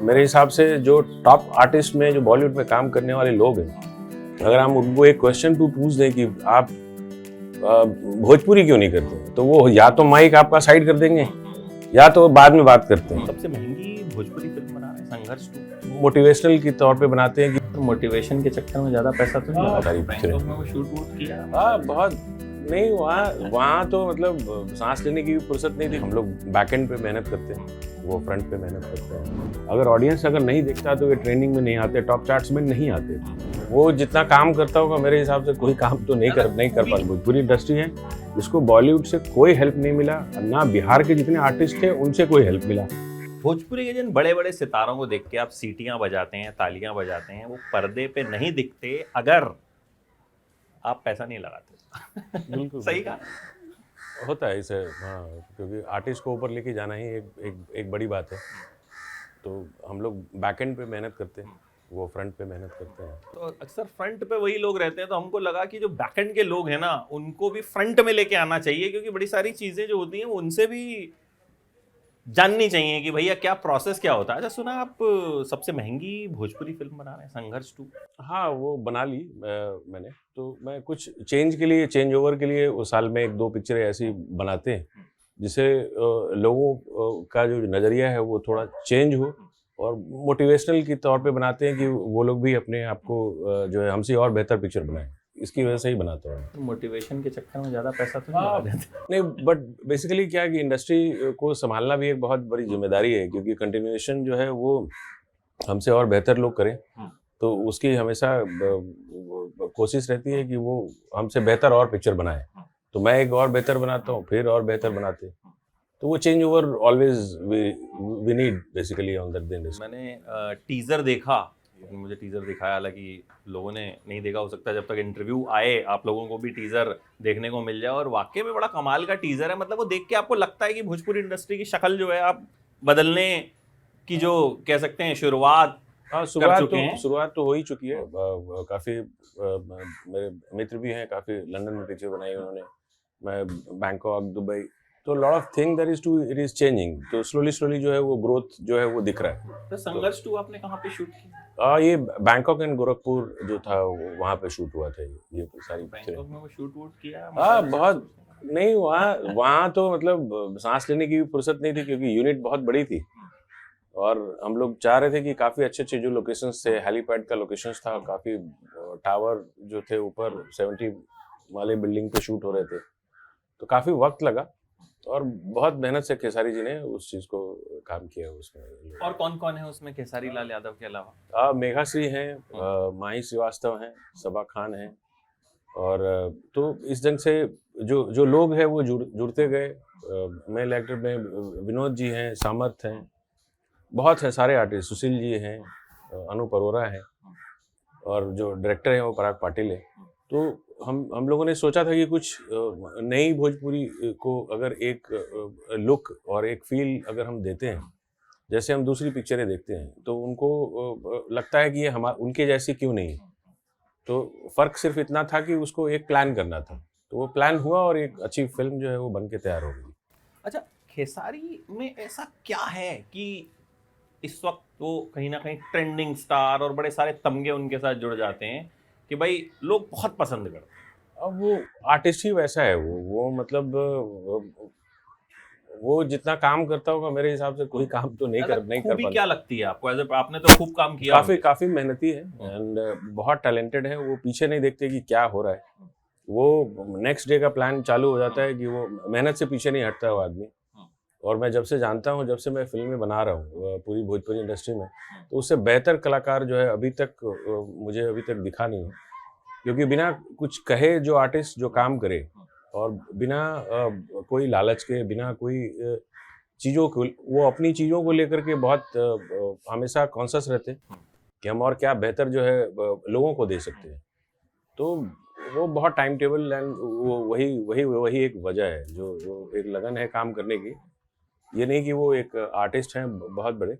मेरे हिसाब से जो टॉप आर्टिस्ट में जो बॉलीवुड में काम करने वाले लोग हैं, अगर हम उनको एक क्वेश्चन पूछ दें कि आप भोजपुरी क्यों नहीं करते, तो वो या तो माइक आपका साइड कर देंगे या तो बाद में बात करते हैं। सबसे महंगी भोजपुरी फिल्म बना रहे हैं संघर्ष 2। मोटिवेशनल के तौर पे बनाते हैं कि मोटिवेशन के चक्कर में ज्यादा पैसा तो नहीं लगा। सारी पिक्चरें वो शूट वूट किया। बहुत नहीं, वहाँ तो मतलब सांस लेने की भी फुर्सत नहीं थी। हम लोग बैक एंड पे मेहनत करते हैं, वो फ्रंट पे मेहनत करते हैं। अगर ऑडियंस अगर नहीं देखता तो ये ट्रेंडिंग में नहीं आते, टॉप चार्ट्स में नहीं आते। वो जितना काम करता होगा मेरे हिसाब से कोई काम तो नहीं कर पाते। भोजपुरी इंडस्ट्री है जिसको बॉलीवुड से कोई हेल्प नहीं मिला, ना बिहार के जितने आर्टिस्ट थे उनसे कोई हेल्प मिला। भोजपुरी के जिन बड़े बड़े सितारों को देख के आप सीटियां बजाते हैं, तालियां बजाते हैं, वो पर्दे पे नहीं दिखते अगर आप पैसा नहीं लगाते। बिल्कुल सही कहा। होता है इसे, हाँ, क्योंकि आर्टिस्ट को ऊपर लेके जाना ही एक बड़ी बात है। तो हम लोग बैक एंड पे मेहनत करते हैं, वो फ्रंट पे मेहनत करते हैं। तो अक्सर फ्रंट पे वही लोग रहते हैं, तो हमको लगा कि जो बैक एंड के लोग हैं ना, उनको भी फ्रंट में लेके आना चाहिए, क्योंकि बड़ी सारी चीजें जो होती हैं वो उनसे भी जाननी चाहिए कि भैया क्या प्रोसेस क्या होता है। अच्छा, सुना आप सबसे महंगी भोजपुरी फिल्म बना रहे हैं संघर्ष 2। हाँ, वो बना ली मैंने। तो मैं कुछ चेंज ओवर के लिए उस साल में 1-2 पिक्चरें ऐसी बनाते हैं जिससे लोगों का जो नज़रिया है वो थोड़ा चेंज हो, और मोटिवेशनल के तौर पे बनाते हैं कि वो लोग भी अपने आप को जो है हमसे और बेहतर पिक्चर बनाएं। इसकी वजह से ही बनाता हूँ। मोटिवेशन के चक्कर में ज्यादा पैसा तो नहीं लगा देते। नहीं, बट बेसिकली क्या है कि इंडस्ट्री को संभालना भी एक बहुत बड़ी जिम्मेदारी है, क्योंकि कंटिन्यूएशन जो है वो हमसे और बेहतर लोग करें, तो उसकी हमेशा कोशिश रहती है कि वो हमसे बेहतर और पिक्चर बनाए। तो मैं एक और बेहतर बनाता हूँ, फिर और बेहतर बनाते हैं। तो वो change over always we need basically on that दिन। मैंने टीजर देखा, मुझे टीजर दिखाया, हालांकि लोगों ने नहीं देखा, हो सकता है जब तक इंटरव्यू आए आप लोगों को भी टीजर देखने को मिल जाए। और वाकई में बड़ा कमाल का टीजर है। मतलब वो देख के आपको लगता है कि भोजपुरी इंडस्ट्री की शक्ल जो है आप बदलने की जो कह सकते हैं शुरुआत। हाँ, शुरुआत तो हो ही चुकी है। काफ़ी मेरे मित्र भी हैं, काफ़ी लंदन में पिक्चर बनाई उन्होंने, मैं बैंकॉक, दुबई। तो lot of thing it is changing. तो स्लोली जो है वो ग्रोथ जो है वो दिख रहा है। तो संघर्ष 2 आपने कहाँ पे शूट किया? ये बैंकॉक एंड गोरखपुर जो था वहाँ पे शूट हुआ था। ये सारी बैंकॉक में वो शूट वूट किया? हाँ, बहुत नहीं, वहाँ तो मतलब सांस लेने की भी फुर्सत नहीं थी, क्योंकि यूनिट बहुत बड़ी थी और हम लोग चाह रहे थे कि काफ़ी अच्छे जो लोकेशंस थे, हेलीपैड का लोकेशंस था, काफ़ी टावर जो थे ऊपर 70 वाले बिल्डिंग पे शूट हो रहे थे। तो काफ़ी वक्त लगा और बहुत मेहनत से खेसारी जी ने उस चीज़ को काम किया उसमें। और कौन कौन है उसमें खेसारी लाल यादव के अलावा? मेघाश्री हैं, माही श्रीवास्तव हैं, सबा खान हैं, और तो इस ढंग से जो लोग हैं वो जुड़ते गए। मेल एक्टर में विनोद जी हैं, सामर्थ हैं, बहुत हैं सारे आर्टिस्ट, सुशील जी हैं, अनूप अरोरा हैं, और जो डायरेक्टर हैं वो पराग पाटिल है। तो हम लोगों ने सोचा था कि कुछ नई भोजपुरी को अगर एक लुक और एक फील अगर हम देते हैं, जैसे हम दूसरी पिक्चरें देखते हैं, तो उनको लगता है कि ये उनके जैसी क्यों नहीं। तो फ़र्क सिर्फ इतना था कि उसको एक प्लान करना था, तो वो प्लान हुआ और एक अच्छी फिल्म जो है वो बन के तैयार हो गई। अच्छा, खेसारी में ऐसा क्या है कि इस वक्त वो कहीं ना कहीं ट्रेंडिंग स्टार और बड़े सारे तमगे उनके साथ जुड़ जाते हैं कि भाई लोग बहुत पसंद करते हैं? अब वो आर्टिस्ट ही वैसा है, वो मतलब वो जितना काम करता होगा मेरे हिसाब से कोई काम तो नहीं कर पाता। क्या लगती है आपको? आपने तो खूब काम किया। काफी मेहनती है एंड बहुत टैलेंटेड है। वो पीछे नहीं देखते कि क्या हो रहा है, वो नेक्स्ट डे का प्लान चालू हो जाता है कि वो मेहनत से पीछे नहीं हटता है वो आदमी। और मैं जब से जानता हूँ, जब से मैं फिल्में बना रहा हूँ पूरी भोजपुरी इंडस्ट्री में, तो उससे बेहतर कलाकार जो है अभी तक मुझे अभी तक दिखा नहीं है। क्योंकि बिना कुछ कहे जो आर्टिस्ट जो काम करे, और बिना कोई लालच के, बिना कोई चीज़ों को, वो अपनी चीज़ों को लेकर के बहुत हमेशा कॉन्शियस रहते हैं कि हम और क्या बेहतर जो है लोगों को दे सकते हैं। तो वो बहुत टाइम टेबल एंड वही एक वजह है जो एक लगन है काम करने की। ये नहीं कि वो एक आर्टिस्ट हैं बहुत बड़े,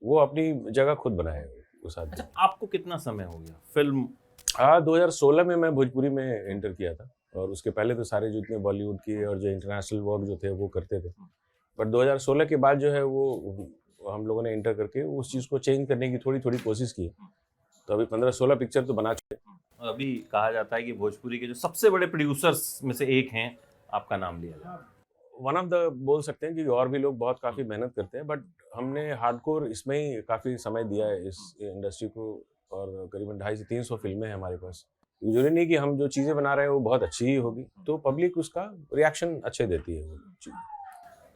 वो अपनी जगह खुद बनाए उस आदमी। अच्छा, आपको कितना समय हो गया फिल्म? 2016 में मैं भोजपुरी में एंटर किया था, और उसके पहले तो सारे जितने बॉलीवुड की और जो इंटरनेशनल वर्क जो थे वो करते थे। बट 2016 के बाद जो है वो हम लोगों ने एंटर करके उस चीज़ को चेंज करने की थोड़ी थोड़ी कोशिश की। तो अभी 15-16 पिक्चर तो बना चुके। अभी कहा जाता है कि भोजपुरी के जो सबसे बड़े प्रोड्यूसर्स में से एक हैं, आपका नाम लिया जाए। वन ऑफ द बोल सकते हैं, क्योंकि और भी लोग बहुत काफ़ी मेहनत करते हैं, बट हमने हार्डकोर इसमें ही काफ़ी समय दिया है इस इंडस्ट्री को, और करीबन 250 से 300 फिल्में हैं हमारे पास। ज़रूरी नहीं कि हम जो चीज़ें बना रहे हैं वो बहुत अच्छी ही होगी, तो पब्लिक उसका रिएक्शन अच्छे देती है वो चीज़।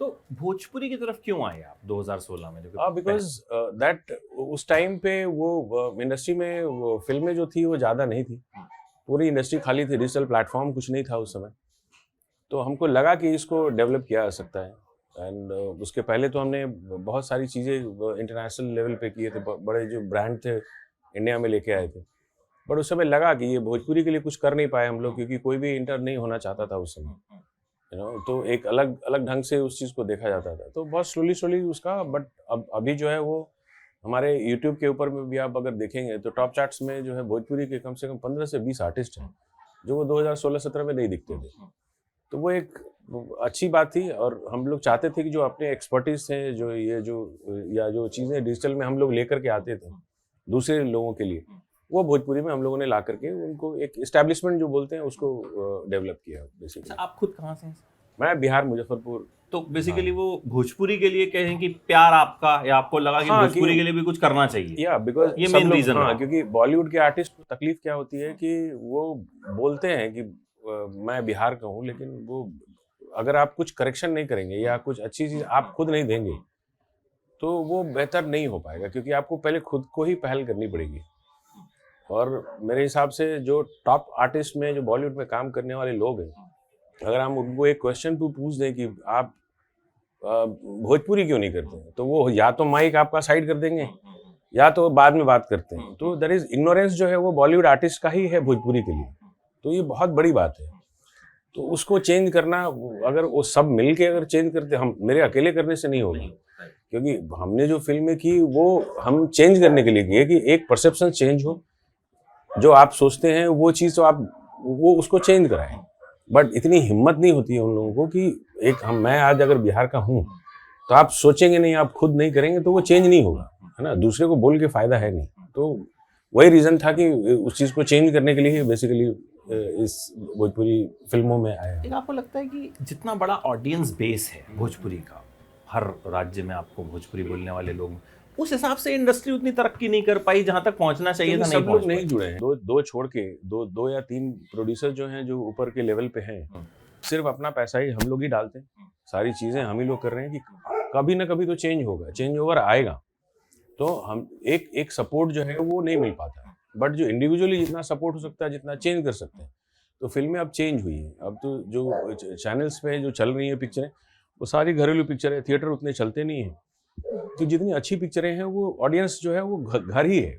तो भोजपुरी की तरफ क्यों आए आप 2016 में? बिकॉज दैट उस टाइम पे वो इंडस्ट्री में वो फिल्में जो थी वो ज़्यादा नहीं थी, पूरी इंडस्ट्री खाली थी, डिजिटल प्लेटफॉर्म कुछ नहीं था उस समय। तो हमको लगा कि इसको डेवलप किया जा सकता है। एंड उसके पहले तो हमने बहुत सारी चीज़ें इंटरनेशनल लेवल पे किए थे, बड़े जो ब्रांड थे इंडिया में लेके आए थे, बट उस समय लगा कि ये भोजपुरी के लिए कुछ कर नहीं पाए हम लोग, क्योंकि कोई भी इंटर नहीं होना चाहता था उस समय, तो एक अलग अलग ढंग से उस चीज़ को देखा जाता था। तो बहुत स्लोली उसका, बट अब अभी जो है वो हमारे यूट्यूब के ऊपर में भी आप अगर देखेंगे तो टॉप चार्ट्स में जो है भोजपुरी के कम से कम 15 से 20 आर्टिस्ट हैं, जो वो 2016-17 में नहीं दिखते थे। तो वो एक अच्छी बात थी, और हम लोग चाहते थे कि जो अपने एक्सपर्टीज थे, जो ये जो या जो चीज़ें डिजिटल में हम लोग लेकर के आते थे दूसरे लोगों के लिए, वो भोजपुरी में हम लोगों ने ला करके उनको एक एस्टैब्लिशमेंट जो बोलते हैं उसको डेवलप किया बेसिकली। आप खुद कहाँ से हैं? मैं बिहार, मुजफ्फरपुर। तो बेसिकली वो भोजपुरी के लिए कहें कि प्यार आपका, या आपको लगा कि भोजपुरी के लिए भी कुछ करना चाहिए? या बिकॉज ये मेन रीजन है। क्योंकि बॉलीवुड के आर्टिस्ट को तकलीफ क्या होती है कि वो बोलते हैं कि मैं बिहार का हूँ, लेकिन वो अगर आप कुछ करेक्शन नहीं करेंगे या कुछ अच्छी चीज़ आप खुद नहीं देंगे तो वो बेहतर नहीं हो पाएगा, क्योंकि आपको पहले खुद को ही पहल करनी पड़ेगी। और मेरे हिसाब से जो टॉप आर्टिस्ट में जो बॉलीवुड में काम करने वाले लोग हैं, अगर हम उनको एक क्वेश्चन पूछ दें कि आप भोजपुरी क्यों नहीं करते हैं, तो वो या तो माइक आपका साइड कर देंगे या तो बाद में बात करते हैं। तो देयर इज इग्नोरेंस जो है वो बॉलीवुड आर्टिस्ट का ही है भोजपुरी के लिए, तो ये बहुत बड़ी बात है। तो उसको चेंज करना, अगर वो सब मिल के अगर चेंज करते, हम मेरे अकेले करने से नहीं होगा, क्योंकि हमने जो फिल्में की वो हम चेंज करने के लिए की है, कि एक परसेप्शन चेंज हो, जो आप सोचते हैं वो चीज़ तो आप वो उसको चेंज कराएं। बट इतनी हिम्मत नहीं होती है उन लोगों को कि मैं आज अगर बिहार का हूँ तो आप सोचेंगे नहीं, आप खुद नहीं करेंगे तो वो चेंज नहीं होगा, है ना, दूसरे को बोल के फायदा है नहीं। तो वही रीज़न था कि उस चीज़ को चेंज करने के लिए बेसिकली इस भोजपुरी फिल्मों में आया। एक आपको लगता है कि जितना बड़ा ऑडियंस बेस है भोजपुरी का, हर राज्य में आपको भोजपुरी बोलने वाले लोग, उस हिसाब से इंडस्ट्री उतनी तरक्की नहीं कर पाई जहां तक पहुंचना चाहिए था, नहीं सब लोग नहीं जुड़े हैं। दो छोड़ के दो या तीन प्रोड्यूसर जो हैं जो ऊपर के लेवल पे हैं, सिर्फ अपना पैसा ही हम लोग ही डालते हैं, सारी चीज़ें हम ही लोग कर रहे हैं, कि कभी ना कभी तो चेंज होगा, चेंज ओवर आएगा। तो हम एक सपोर्ट जो है वो नहीं मिल पाता है, बट जो इंडिविजुअली जितना सपोर्ट हो सकता है, जितना चेंज कर सकते हैं, तो फिल्में अब चेंज हुई हैं। अब तो जो चैनल्स पे जो चल रही हैं पिक्चरें, वो सारी घरेलू पिक्चरें, थिएटर उतने चलते नहीं हैं। तो जितनी अच्छी पिक्चरें हैं वो ऑडियंस जो है वो घर ही है,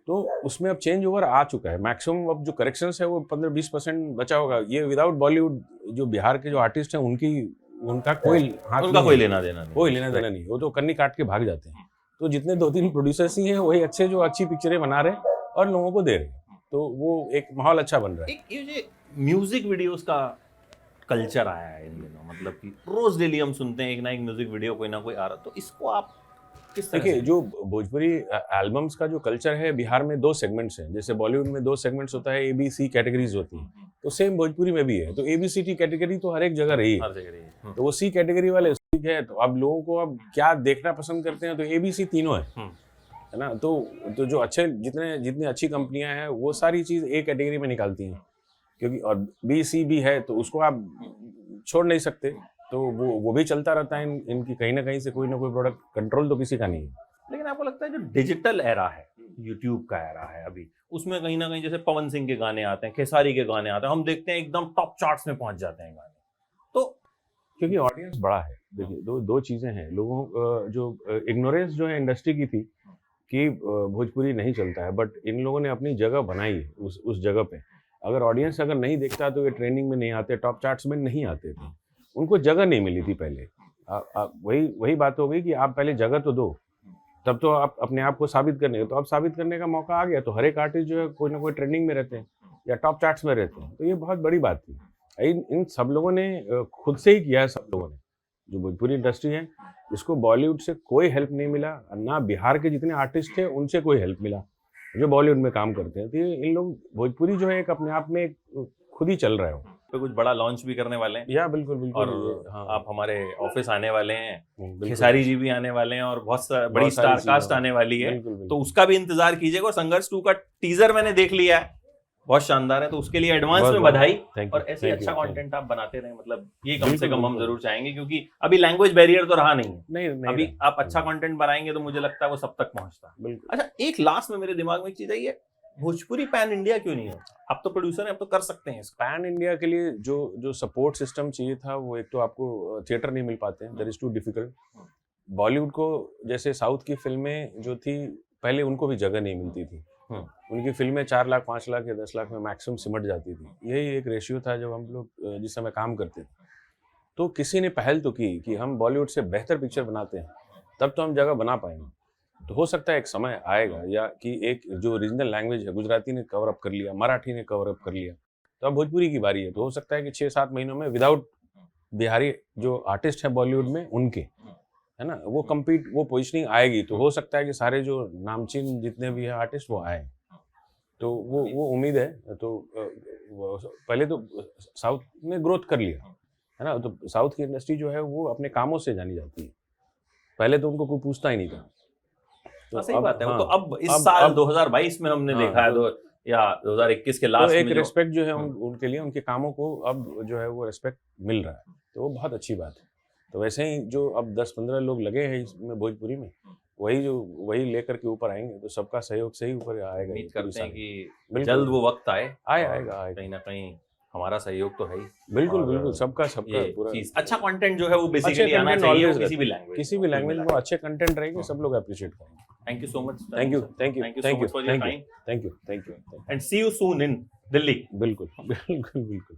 तो उसमें अब चेंज ओवर आ चुका है। मैक्सिमम अब जो करेक्शंस है वो 15-20% बचा होगा। ये विदाउट बॉलीवुड जो बिहार के जो आर्टिस्ट हैं उनका कोई हाथ उनका नहीं कोई है। लेना देना नहीं। कोई लेना देना नहीं, वो तो कन्नी काट के भाग जाते हैं। तो जितने 2-3 प्रोड्यूसर्स ही हैं वही अच्छे जो अच्छी पिक्चरें बना रहे हैं और लोगों को दे रहे हैं, तो वो एक माहौल अच्छा बन रहा है। एक ये म्यूजिक वीडियोस का कल्चर आया है इन दिनों, मतलब कि रोज डेली हम सुनते हैं एक ना एक म्यूजिक वीडियो कोई ना कोई आ रहा, तो इसको आप किस तरह देखिए, से? जो भोजपुरी एल्बम्स का जो कल्चर है बिहार में 2 सेगमेंट्स हैं। जैसे बॉलीवुड में 2 सेगमेंट्स होता है, ABC कैटेगरीज होती हैं, तो सेम भोजपुरी में भी है। तो ABCD कैटेगरी तो हर एक जगह रही है, हर जगह रही है। तो वो C कैटेगरी वाले ठीक है। तो अब लोगों को अब क्या देखना पसंद करते हैं, तो ABC तीनों है ना। तो जो अच्छे जितनी अच्छी कंपनियां हैं वो सारी चीज़ A कैटेगरी में निकालती हैं, क्योंकि और B-C भी है तो उसको आप छोड़ नहीं सकते, तो वो भी चलता रहता है। इनकी कहीं ना कहीं से कोई ना कोई प्रोडक्ट, कंट्रोल तो किसी का नहीं है। लेकिन आपको लगता है जो डिजिटल एरा है, यूट्यूब का एरा है अभी, उसमें कहीं ना कहीं जैसे पवन सिंह के गाने आते हैं, खेसारी के गाने आते हैं, हम देखते हैं एकदम टॉप चार्ट्स में पहुंच जाते हैं गाने, तो क्योंकि ऑडियंस बड़ा है। देखिए, दो चीज़ें हैं। लोगों जो इग्नोरेंस जो है इंडस्ट्री की थी कि भोजपुरी नहीं चलता है, बट इन लोगों ने अपनी जगह बनाई है उस जगह पे। अगर ऑडियंस अगर नहीं देखता तो ये ट्रेंडिंग में नहीं आते, टॉप चार्ट्स में नहीं आते थे, उनको जगह नहीं मिली थी पहले। वही बात हो गई कि आप पहले जगह तो दो, तब तो आप अपने आप को साबित करने, तो अब साबित करने का मौका आ गया, तो हर एक आर्टिस्ट जो है कोई ना कोई ट्रेंडिंग में रहते हैं या टॉप चार्ट्स में रहते हैं, तो ये बहुत बड़ी बात थी। इन सब लोगों ने खुद से ही किया है, सब लोगों ने। जो भोजपुरी इंडस्ट्री है, इसको बॉलीवुड से कोई हेल्प नहीं मिला, ना बिहार के जितने आर्टिस्ट थे उनसे कोई हेल्प मिला जो बॉलीवुड में काम करते हैं। तो इन लोग भोजपुरी जो है एक अपने आप में एक खुद ही चल रहा है। पे कुछ बड़ा लॉन्च भी करने वाले हैं। या बिल्कुल बिल्कुल। और हाँ, आप हमारे ऑफिस आने वाले हैं, बिल्कुल। खेसारी जी भी आने वाले हैं और बहुत बड़ी बहुत सारी स्टार चीजें कास्ट हैं। आने वाली है, बिल्कुल, बिल्कुल। तो उसका भी इंतजार कीजिएगा। और संघर्ष 2 का टीजर मैंने देख लिया है, बहुत शानदार है, तो उसके लिए एडवांस बहुत में बहुत बधाई। thank you, और ऐसे thank you, अच्छा thank you। कंटेंट आप बनाते रहे, मतलब ये कम से बिल्कुल, कम हम बिल्कुल। जरूर चाहेंगे, क्योंकि अभी लैंग्वेज बैरियर तो रहा नहीं है। नहीं अभी रहा। आप अच्छा कंटेंट बनाएंगे तो मुझे लगता है वो सब तक पहुंचता है। बिल्कुल। अच्छा, एक लास्ट में मेरे दिमाग में एक चीज आई है, भोजपुरी पैन इंडिया क्यों नहीं होता? आप तो प्रोड्यूसर हैं, आप तो कर सकते हैं इसका। पैन इंडिया के लिए जो सपोर्ट सिस्टम चाहिए था, वो एक तो आपको थिएटर नहीं मिल पाते हैं, that is too difficult. Bollywood को जैसे साउथ की फिल्में जो थी पहले, उनको भी जगह नहीं मिलती थी। उनकी फिल्में 4 लाख 5 लाख या 10 लाख में मैक्सिमम सिमट जाती थी। यही एक रेशियो था जब हम लोग जिस समय काम करते थे। तो किसी ने पहल तो की कि हम बॉलीवुड से बेहतर पिक्चर बनाते हैं, तब तो हम जगह बना पाएंगे। तो हो सकता है एक समय आएगा, या कि एक जो रीजनल लैंग्वेज है, गुजराती ने कवर अप कर लिया, मराठी ने कवर अप कर लिया, तो अब भोजपुरी की बारी है। तो हो सकता है कि 6-7 महीनों में विदाउट बिहारी जो आर्टिस्ट हैं बॉलीवुड में, उनके है ना, वो कम्पीट, वो पोजिशनिंग आएगी। तो हो सकता है कि सारे जो नामचीन जितने भी हैं आर्टिस्ट वो आए। तो वो उम्मीद है। तो पहले तो साउथ ने ग्रोथ कर लिया है ना, तो साउथ की इंडस्ट्री जो है वो अपने कामों से जानी जाती है। पहले तो उनको कोई पूछता ही नहीं था। तो सही बात है। हाँ, तो अब इस साल 2022 में हमने देखा है, तो या 2021 के लास्ट एक में रिस्पेक्ट जो है उनके लिए, उनके कामों को अब जो है वो रिस्पेक्ट मिल रहा है, तो वो बहुत अच्छी बात है। तो वैसे ही जो अब 10-15 लोग लगे हैं इसमें भोजपुरी में, वही लेकर के ऊपर आएंगे, तो सबका सहयोग से ही ऊपर आएगा। उम्मीद करते हैं कि बिल्कुल। जल्द वो वक्त आएगा। कहीं ना कहीं हमारा सहयोग तो है ही। बिल्कुल और बिल्कुल, सबका ये पूरा चीज, अच्छा कंटेंट जो है वो बेसिकली अच्छे आना content चाहिए, always वो किसी भी लैंग्वेज में अच्छे कंटेंट रहेंगे, सब लोग अप्रिशिएट करेंगे। Thank you so much. Thank you so much for your time, thank you and see you soon in Delhi. बिल्कुल बिल्कुल बिल्कुल।